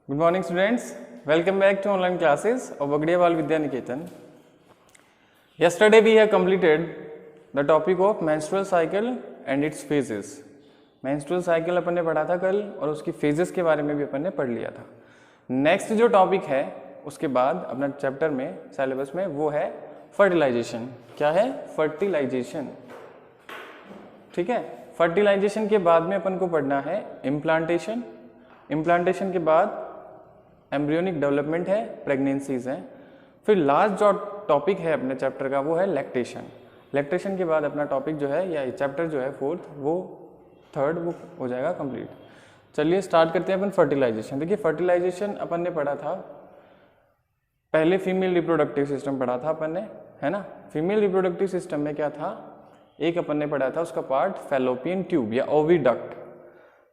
Good morning students, welcome back to online classes of Bagdiawal Vidya Niketan. Yesterday we have completed the topic of menstrual cycle and its phases. Menstrual cycle अपन ने पढ़ा था कल और उसकी phases के बारे में भी अपन ने पढ़ लिया था. नेक्स्ट जो टॉपिक है उसके बाद अपना चैप्टर में सिलेबस में वो है फर्टिलाइजेशन. क्या है? फर्टिलाइजेशन. ठीक है. फर्टिलाइजेशन के बाद में अपन को पढ़ना है इम्प्लांटेशन. इम्प्लांटेशन के बाद एम्ब्रियोनिक डेवलपमेंट है, प्रेगनेंसीज हैं. फिर लास्ट जो टॉपिक है अपने चैप्टर का वो है लैक्टेशन. लैक्टेशन के बाद अपना टॉपिक जो है या चैप्टर जो है फोर्थ वो थर्ड वो हो जाएगा कंप्लीट. चलिए स्टार्ट करते हैं अपन फर्टिलाइजेशन. देखिए फर्टिलाइजेशन अपन ने पढ़ा था पहले फीमेल रिप्रोडक्टिव सिस्टम पढ़ा था अपन ने, है ना. फीमेल रिप्रोडक्टिव सिस्टम में क्या था, एक अपन ने पढ़ा था उसका पार्ट फैलोपियन ट्यूब या ओविडक्ट.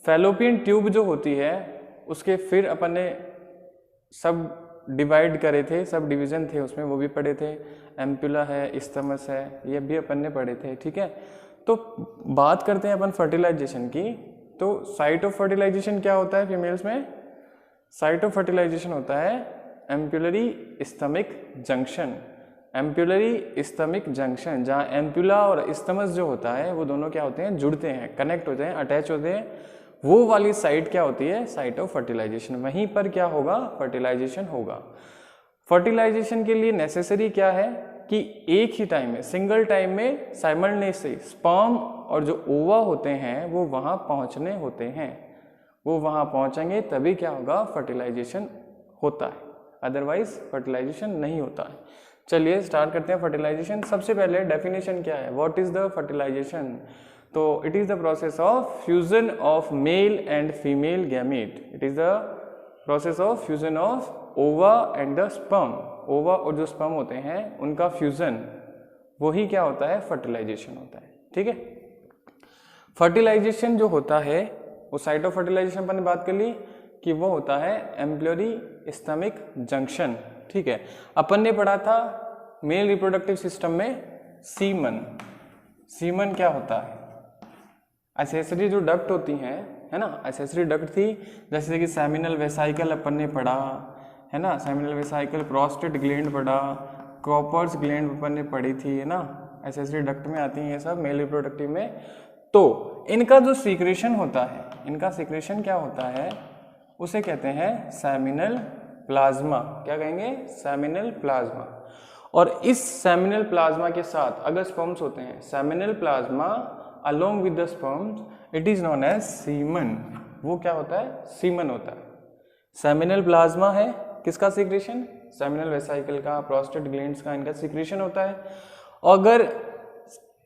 फैलोपियन ट्यूब जो होती है उसके फिर अपन ने सब डिवाइड करे थे, सब डिवीजन थे उसमें, वो भी पढ़े थे. एम्पुला है, इस्थमस है, ये भी अपन ने पढ़े थे. ठीक है. तो बात करते हैं अपन फर्टिलाइजेशन की. तो साइट ऑफ फर्टिलाइजेशन क्या होता है फीमेल्स में? साइट ऑफ फर्टिलाइजेशन होता है ampullary isthmic junction. Ampullary isthmic junction, जहाँ एम्पुला और इस्थमस जो होता है वो दोनों क्या होते हैं, जुड़ते हैं, कनेक्ट होते हैं, अटैच होते हैं. वो वाली साइट क्या होती है? Site of fertilisation. वहीं पर क्या होगा? फर्टिलाइजेशन होगा. फर्टिलाइजेशन के लिए नेसेसरी क्या है कि एक ही टाइम में, सिंगल टाइम में साइमल्टेनियसली स्पर्म और जो ओवा होते हैं वो वहां पहुंचने होते हैं. वो वहां पहुंचेंगे तभी क्या होगा? फर्टिलाइजेशन होता है, अदरवाइज फर्टिलाइजेशन नहीं होता है. चलिए स्टार्ट करते हैं फर्टिलाइजेशन. सबसे पहले डेफिनेशन क्या है? What is the fertilization? तो it is the process of fusion of male and female gamete. It is the process of fusion of ova and the sperm. Ova और जो स्पर्म होते हैं उनका फ्यूजन, वही क्या होता है? फर्टिलाइजेशन होता है. ठीक है. फर्टिलाइजेशन जो होता है वो साइट ऑफ फर्टिलाइजेशन पर बात कर ली कि वो होता है एम्ब्रियोनी इस्थमिक जंक्शन. ठीक है. अपन ने पढ़ा था मेल रिप्रोडक्टिव सिस्टम में सीमन. सीमन क्या होता है? एसेसरी जो डक्ट होती हैं, है ना, एसेसरी डक्ट थी, जैसे कि सेमिनल वेसाइकल अपन ने पढ़ा, है ना. सेमिनल वेसाइकल, प्रोस्टेट ग्लैंड पढ़ा, कॉपर्स ग्लैंड अपन ने पढ़ी थी, है ना. एसेसरी डक्ट में आती हैं ये सब मेल रिप्रोडक्टिव में. तो इनका जो सीक्रेशन होता है, इनका सीक्रेशन क्या होता है, उसे कहते हैं सेमिनल प्लाज्मा. क्या कहेंगे? Seminal plasma. और इस सेमिनल प्लाज्मा के साथ अगर स्पर्म्स होते हैं, seminal plasma along with the sperms, it is known as semen. वो क्या होता है? सीमन होता है. सेमिनल प्लाज्मा है किसका सीक्रेशन? सेमिनल वेसाइकल का, प्रोस्टेट ग्लैंड्स का, इनका सीक्रेशन होता है. अगर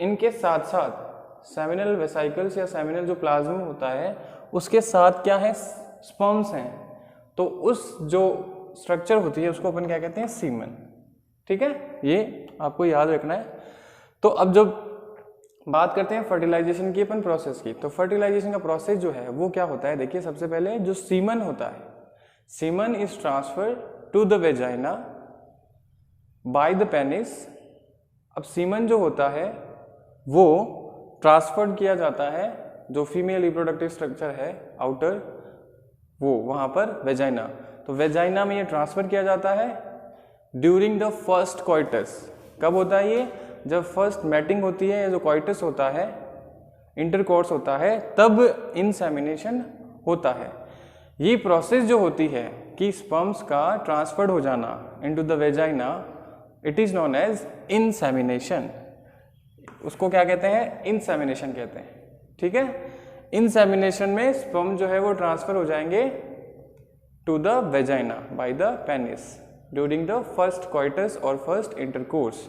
इनके साथ साथ सेमिनल वेसाइकल्स या सेमिनल जो प्लाज्मा होता है उसके साथ क्या है? स्पर्म्स हैं. तो उस जो स्ट्रक्चर होती है उसको अपन क्या कहते हैं? सीमन. ठीक है. ये आपको याद रखना है. तो अब जब बात करते हैं फर्टिलाइजेशन की अपन प्रोसेस की, तो फर्टिलाइजेशन का प्रोसेस जो है वो क्या होता है? देखिए सबसे पहले जो सीमन होता है, semen is transferred to the vagina by the penis. अब सीमन जो होता है वो ट्रांसफर्ड किया जाता है, जो फीमेल रिप्रोडक्टिव स्ट्रक्चर है आउटर, वो वहां पर वेजाइना. तो वेजाइना में ये ट्रांसफर किया जाता है ड्यूरिंग द फर्स्ट कॉइटस. कब होता है ये? जब फर्स्ट मैटिंग होती है, जो कॉइटस होता है, इंटरकोर्स होता है, तब इंसेमिनेशन होता है. ये प्रोसेस जो होती है कि स्पर्म्स का ट्रांसफर्ड हो जाना into the vagina, it is known as insemination. उसको क्या कहते हैं? इंसेमिनेशन कहते हैं. ठीक है. इंसेमिनेशन में स्पर्म जो है वो ट्रांसफर हो जाएंगे to the vagina by the penis during the first coitus और फर्स्ट इंटरकोर्स.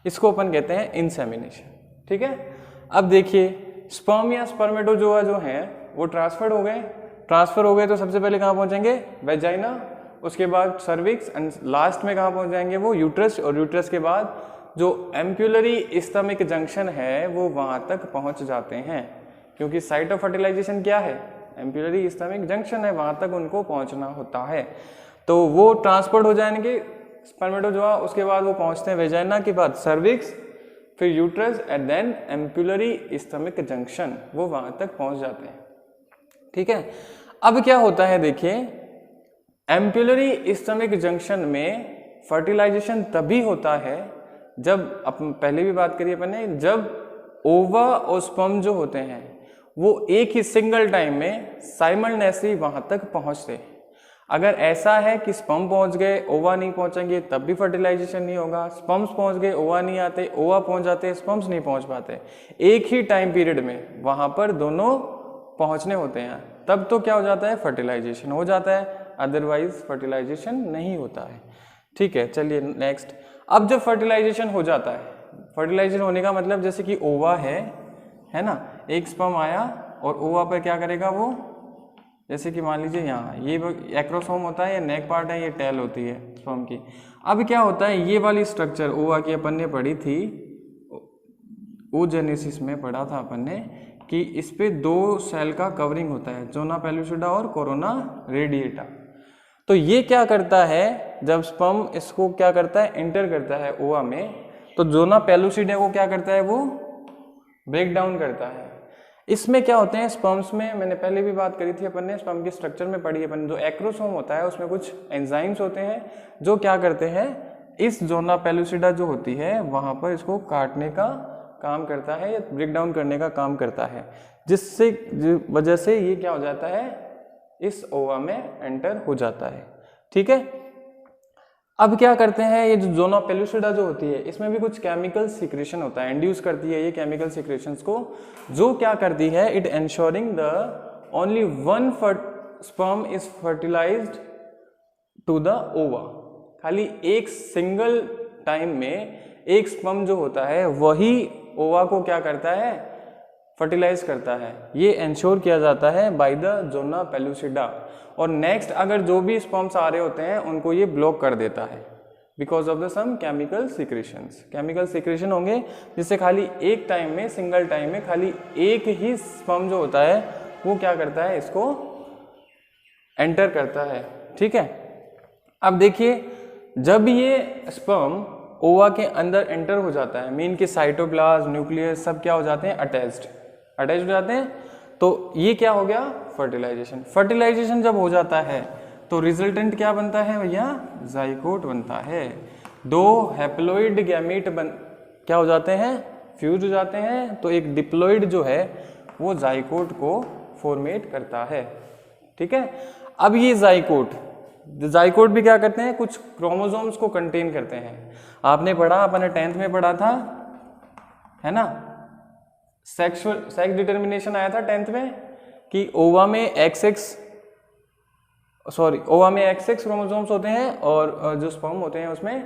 इसको अपन कहते हैं इंसेमिनेशन. ठीक है. अब देखिए स्पर्म या स्पर्मेटोजोआ जो हैं वो ट्रांसफर हो गए तो सबसे पहले कहाँ पहुंचेंगे? वेजाइना. उसके बाद सर्विक्स एंड लास्ट में कहाँ पहुंच जाएंगे? वो यूट्रस. और यूट्रस के बाद जो एम्पुलरी इस्थमिक जंक्शन है वो वहां तक पहुंच जाते हैं, क्योंकि साइट ऑफ फर्टिलाइजेशन क्या है? एम्पुलरी इस्थमिक जंक्शन है, वहां तक उनको पहुंचना होता है. तो वो ट्रांसपोर्ट हो जाएंगे स्पर्मेटोजोआ. उसके बाद वो पहुंचते हैं वेजाइना के बाद सर्विक्स, फिर uterus and then ampullary isthmic junction, वो वहां तक पहुंच जाते हैं. ठीक है. अब क्या होता है देखिए, एम्पुलरी स्टमक जंक्शन में फर्टिलाइजेशन तभी होता है जब, अपन पहले भी बात करी अपन ने, जब ओवा और स्पर्म जो होते हैं वो एक ही सिंगल टाइम में साइमल्टेनियसली वहां तक पहुंचते। अगर ऐसा है कि स्पर्म पहुंच गए ओवा नहीं पहुंचेंगे तब भी फर्टिलाइजेशन नहीं होगा, स्पर्म्स पहुंच गए ओवा नहीं आते, ओवा पहुंच जाते स्पर्म्स नहीं पहुंच पाते, एक ही टाइम पीरियड में वहां पर दोनों पहुंचने होते हैं, तब तो क्या हो जाता है, फर्टिलाइजेशन हो जाता है, अदरवाइज फर्टिलाइजेशन नहीं होता है। ठीक है, चलिए नेक्स्ट। अब जब फर्टिलाइजेशन हो जाता है, फर्टिलाइजेशन होने का मतलब जैसे कि ओवा है ना, एक स्पर्म आया और ओवा पर क्या करेगा वो, जैसे कि मान लीजिए यहाँ ये एक्रोसोम होता है, ये नेक पार्ट है, ये टेल होती है स्पर्म की। अब क्या होता है, ये वाली स्ट्रक्चर ओवा की अपन ने पढ़ी थी, oogenesis में पढ़ा था अपन ने कि इस पे 2 सेल का कवरिंग होता है, जोना पेलुसिडा और कोरोना रेडिएटा। तो ये क्या करता है, जब स्पर्म इसको क्या करता है, एंटर करता है ओवा में, तो जोना पेलुसिडा को क्या करता है, वो ब्रेक डाउन करता है। इसमें क्या होते हैं स्पर्म्स में, मैंने पहले भी बात करी थी अपन ने, स्पर्म के स्ट्रक्चर में पढ़ी अपन, जो एक्रोसोम होता है उसमें कुछ एंजाइम्स होते हैं जो क्या करते हैं, इस जोना पेलुसिडा जो होती है वहां पर इसको काटने का काम करता है या ब्रेक डाउन करने का काम करता है, जिससे वजह से ये क्या हो जाता है, इस ओवा में एंटर हो जाता है। ठीक है, अब क्या करते हैं, ये जो जोना पेलुसिडा जो होती है इसमें भी कुछ केमिकल सिक्रेशन होता है, इंड्यूस करती है ये केमिकल सिक्रेशंस को, जो क्या करती है, it ensuring the only one sperm is fertilised to the ova. खाली एक सिंगल टाइम में एक स्पर्म जो होता है वही ओवा को क्या करता है, फर्टिलाइज करता है। ये एंश्योर किया जाता है बाय द जोना पेलुसिडा। और नेक्स्ट अगर जो भी स्पर्म्स आ रहे होते हैं उनको ये ब्लॉक कर देता है because of the some chemical secretions. Chemical secretion होंगे जिससे खाली एक टाइम में, सिंगल टाइम में खाली एक ही स्पर्म जो होता है वो क्या करता है, इसको एंटर करता है। ठीक है, अब देखिए जब ये स्पर्म ओवा के अंदर एंटर हो जाता है, मीन के साइटोप्लाज्म, न्यूक्लियस सब क्या हो जाते हैं, अटैच्ड हो जाते हैं, तो ये क्या हो गया, फर्टिलाइजेशन। फर्टिलाइजेशन जब हो जाता है तो रिजल्टेंट क्या बनता है भैया, जाइकोट बनता है। 2 हैप्लॉइड गैमीट क्या हो जाते हैं, फ्यूज हो जाते हैं, तो एक डिप्लॉइड जो है वो जाइकोट को फॉर्मेट करता है। ठीक है, अब ये जाइकोट भी क्या करते हैं, कुछ क्रोमोसोम्स को कंटेन करते हैं। आपने पढ़ा, अपने 10th में पढ़ा था, है ना, सेक्स डिटर्मिनेशन आया था 10th में कि ओवा में XX क्रोमोसोम्स होते हैं और जो स्पर्म होते हैं उसमें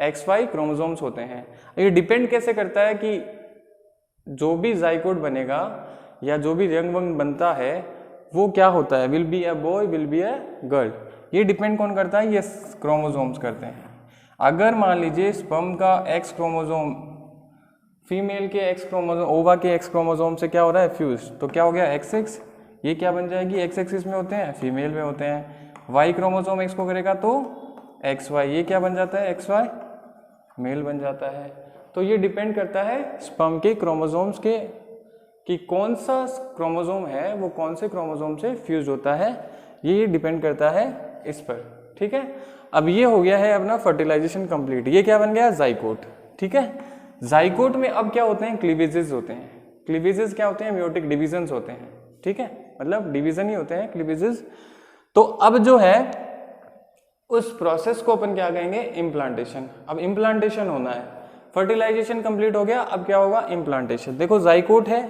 XY क्रोमोसोम्स होते हैं। ये डिपेंड कैसे करता है कि जो भी जाइकोट बनेगा या जो भी यंग बनता है वो क्या होता है, will be a boy, will be a girl, ये डिपेंड कौन करता है, ये क्रोमोसोम्स करते हैं। अगर मान लीजिए स्पर्म का X क्रोमोसोम फीमेल के X क्रोमोसोम, ओवा के X क्रोमोसोम से क्या हो रहा है, फ्यूज, तो क्या हो गया XX, ये क्या बन जाएगी, X एक्सिस में होते हैं, फीमेल में होते हैं। Y क्रोमोसोम X को करेगा तो XY, ये क्या बन जाता है, XY मेल बन जाता है। तो ये डिपेंड करता है स्पर्म के क्रोमोसोम्स के कि कौन सा क्रोमोसोम है वो कौन से क्रोमोसोम से फ्यूज होता है, ये डिपेंड करता है इस पर। ठीक है, अब ये हो गया है अपना फर्टिलाइजेशन कंप्लीट। ये क्या बन गया, जाइकोट। ठीक है, जाइकोट में अब क्या होते हैं, क्लीवेजेस होते हैं। क्लीवेजेस क्या होते हैं, म्योटिक डिविजन्स होते हैं। ठीक है, मतलब डिवीजन ही होते हैं क्लीवेजेस। तो अब जो है उस प्रोसेस को अपन क्या कहेंगे, इम्प्लांटेशन। अब इम्प्लांटेशन होना है, फर्टिलाइजेशन कंप्लीट हो गया, अब क्या होगा, इम्प्लांटेशन। देखो जाइकोट है,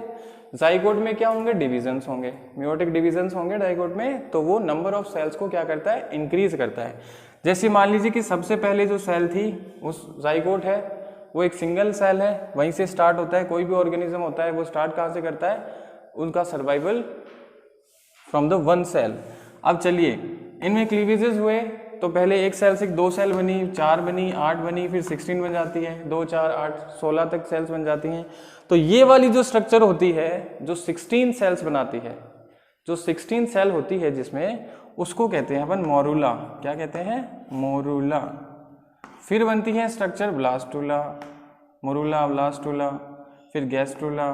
जाइकोट में क्या होंगे, डिविजन्स होंगे, म्योटिक डिविजन्स होंगे जाइकोट में, तो वो नंबर ऑफ सेल्स को क्या करता है, इंक्रीज करता है। जैसे मान लीजिए कि सबसे पहले जो सेल थी उस जाइकोट है वो एक सिंगल सेल है, वहीं से स्टार्ट होता है। कोई भी ऑर्गेनिज्म होता है वो स्टार्ट कहाँ से करता है, उनका survival from the one cell. अब चलिए इनमें क्लीवेजेस हुए, तो पहले एक सेल से 2 सेल बनी, 4 बनी, 8 बनी, फिर 16 बन जाती है, 2 4 8 16 तक सेल्स बन जाती हैं। तो ये वाली जो स्ट्रक्चर होती है जो 16 सेल्स बनाती है, जो 16 सेल होती है जिसमें, उसको कहते हैं अपन मोरूला। क्या कहते हैं, मोरूला। फिर बनती है स्ट्रक्चर ब्लास्टूला, मोरूला, ब्लास्टूला, फिर गैस्ट्रूला,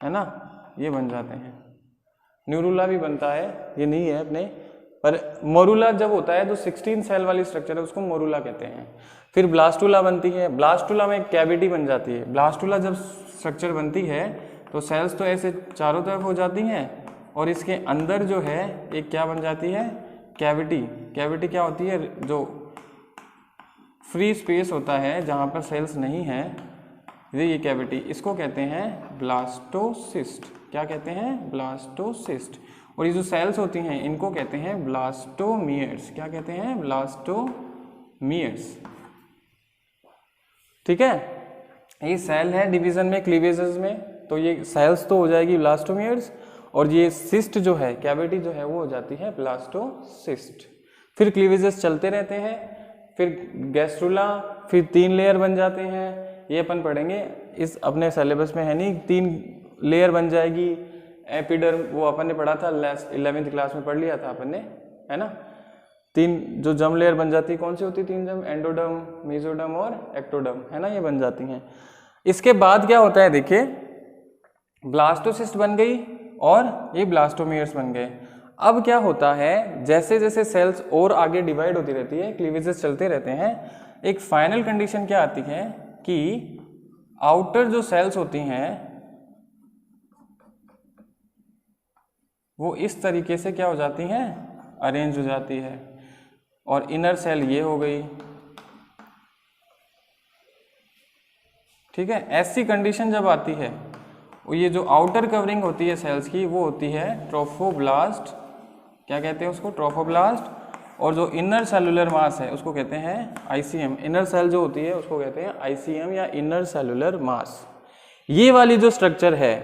है ना, ये बन जाते हैं। न्यूरूला भी बनता है, ये नहीं है अपने पर मोरूला जब होता है तो 16 सेल वाली स्ट्रक्चर है, उसको मोरूला कहते हैं। फिर ब्लास्टुला बनती है, ब्लास्टुला में एक कैविटी बन जाती है। ब्लास्टुला जब स्ट्रक्चर बनती है तो सेल्स तो ऐसे चारों तरफ हो जाती हैं और इसके अंदर जो है एक क्या बन जाती है, कैविटी। कैविटी क्या होती है, जो फ्री स्पेस होता है जहाँ पर सेल्स नहीं है, ये कैविटी, इसको कहते हैं ब्लास्टोसिस्ट। क्या कहते हैं, ब्लास्टोसिस्ट। और ये जो सेल्स होती हैं इनको कहते हैं ब्लास्टोमियर्स। क्या कहते हैं, ब्लास्टोमियर्स। ठीक है, ये सेल है डिवीजन में, क्लीवेजेस में, तो ये सेल्स तो हो जाएगी ब्लास्टोमियर्स और ये सिस्ट जो है, कैविटी जो है वो हो जाती है ब्लास्टोसिस्ट। फिर क्लीवेजेस चलते रहते हैं, फिर गैस्ट्रुला, फिर 3 लेयर बन जाते हैं। ये अपन पढ़ेंगे, इस अपने सिलेबस में है नहीं, 3 लेयर बन जाएगी। एपिडर्म वो अपन ने पढ़ा था 11वीं क्लास में पढ़ लिया था अपन ने, है ना। 3 जो जर्म लेयर बन जाती है, कौन सी होती है 3 जर्म, एंडोडर्म, मेसोडर्म और एक्टोडर्म, है ना, ये बन जाती हैं। इसके बाद क्या होता है, देखिए ब्लास्टोसिस्ट बन गई और ये ब्लास्टोमियर्स बन गए। अब क्या होता है, जैसे जैसे सेल्स और आगे डिवाइड होती रहती है, क्लीवेजेस चलते रहते हैं, एक फाइनल कंडीशन क्या आती है कि आउटर जो सेल्स होती हैं वो इस तरीके से क्या हो जाती हैं, अरेंज हो जाती है, और इनर सेल ये हो गई। ठीक है, ऐसी कंडीशन जब आती है, ये जो आउटर कवरिंग होती है सेल्स की वो होती है ट्रोफोब्लास्ट। क्या कहते हैं उसको, ट्रोफोब्लास्ट। और जो इनर सेलुलर मास है उसको कहते हैं आईसीएम। इनर सेल जो होती है उसको कहते हैं आईसीएम या इनर सेलुलर मास। ये वाली जो स्ट्रक्चर है,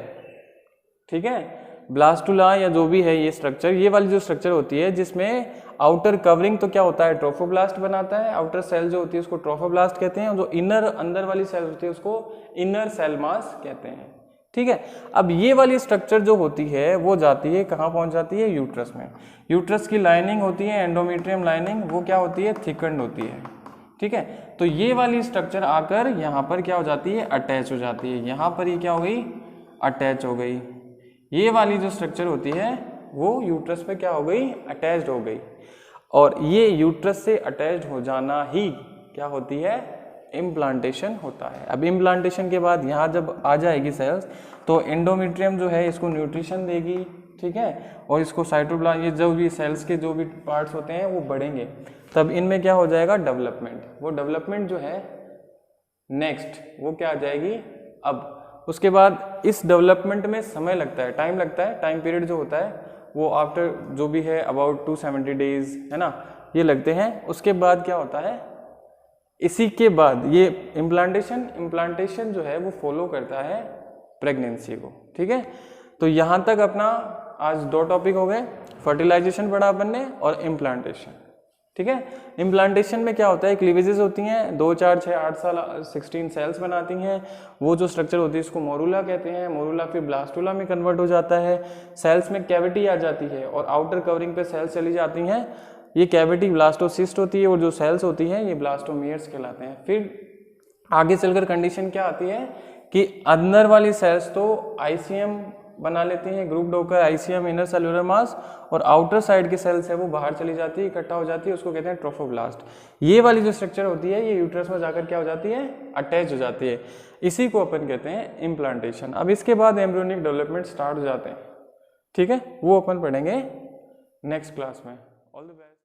ठीक है, ब्लास्टुला या जो भी है ये स्ट्रक्चर, ये वाली जो स्ट्रक्चर होती है जिसमें आउटर कवरिंग तो क्या होता है, ट्रोफोब्लास्ट बनाता है। आउटर सेल जो होती है उसको ट्रोफोब्लास्ट कहते हैं, और जो इनर अंदर वाली सेल होती है उसको इनर सेल मास कहते हैं। ठीक है, अब ये वाली स्ट्रक्चर जो होती है वो जाती है कहाँ पहुंच जाती है, यूट्रस में। यूट्रस की लाइनिंग होती है एंडोमेट्रियम लाइनिंग, वो क्या होती है, थिकन्ड होती है। ठीक है, तो ये वाली स्ट्रक्चर आकर यहाँ पर क्या हो जाती है, अटैच हो जाती है। यहाँ पर ये क्या हो गई, अटैच हो गई। ये वाली जो स्ट्रक्चर होती है वो यूट्रस पे क्या हो गई, अटैच्ड हो गई। और ये यूट्रस से अटैच्ड हो जाना ही क्या होती है, इम्प्लांटेशन होता है। अब इम्प्लांटेशन के बाद यहाँ जब आ जाएगी सेल्स तो एंडोमेट्रियम जो है इसको न्यूट्रिशन देगी। ठीक है, और इसको साइटोप्लाज्म, ये जो भी सेल्स के जो भी पार्ट्स होते हैं वो बढ़ेंगे, तब इनमें क्या हो जाएगा, डेवलपमेंट। वो डेवलपमेंट जो है नेक्स्ट वो क्या आ जाएगी, अब उसके बाद इस डेवलपमेंट में समय लगता है, टाइम लगता है। टाइम पीरियड जो होता है वो आफ्टर जो भी है अबाउट 270 डेज, है ना, ये लगते हैं। उसके बाद क्या होता है, इसी के बाद ये इम्प्लांटेशन जो है वो फॉलो करता है प्रेगनेंसी को। ठीक है, तो यहाँ तक अपना आज 2 टॉपिक हो गए, फर्टिलाइजेशन पढ़ा अपन ने और इम्प्लांटेशन। ठीक है, इम्प्लांटेशन में क्या होता है, क्लीवेजेस होती हैं, 2, 4, 6, 8 साल 16 सेल्स बनाती हैं। वो जो स्ट्रक्चर होती है इसको मोरूला कहते हैं। मोरूला फिर ब्लास्टुला में कन्वर्ट हो जाता है। सेल्स में कैविटी आ जाती है और आउटर कवरिंग पे सेल्स चली जाती हैं। ये कैविटी ब्लास्टोसिस्ट होती है और जो सेल्स होती हैं ये ब्लास्टोमियर्स कहलाते हैं। फिर आगे चलकर कंडीशन क्या आती है कि अंदर वाली सेल्स तो आईसीएम बना लेती हैं, ग्रुप होकर आईसीएम इनर सेलुलर मास, और आउटर साइड की सेल्स है वो बाहर चली जाती है, इकट्ठा हो जाती है, उसको कहते हैं ट्रोफोब्लास्ट। ये वाली जो स्ट्रक्चर होती है ये यूट्रस में जाकर क्या हो जाती है, अटैच हो जाती है। इसी को अपन कहते हैं इम्प्लांटेशन। अब इसके बाद एम्ब्रियोनिक डेवलपमेंट स्टार्ट हो जाते हैं। ठीक है, वो अपन पढ़ेंगे नेक्स्ट क्लास में। All the best.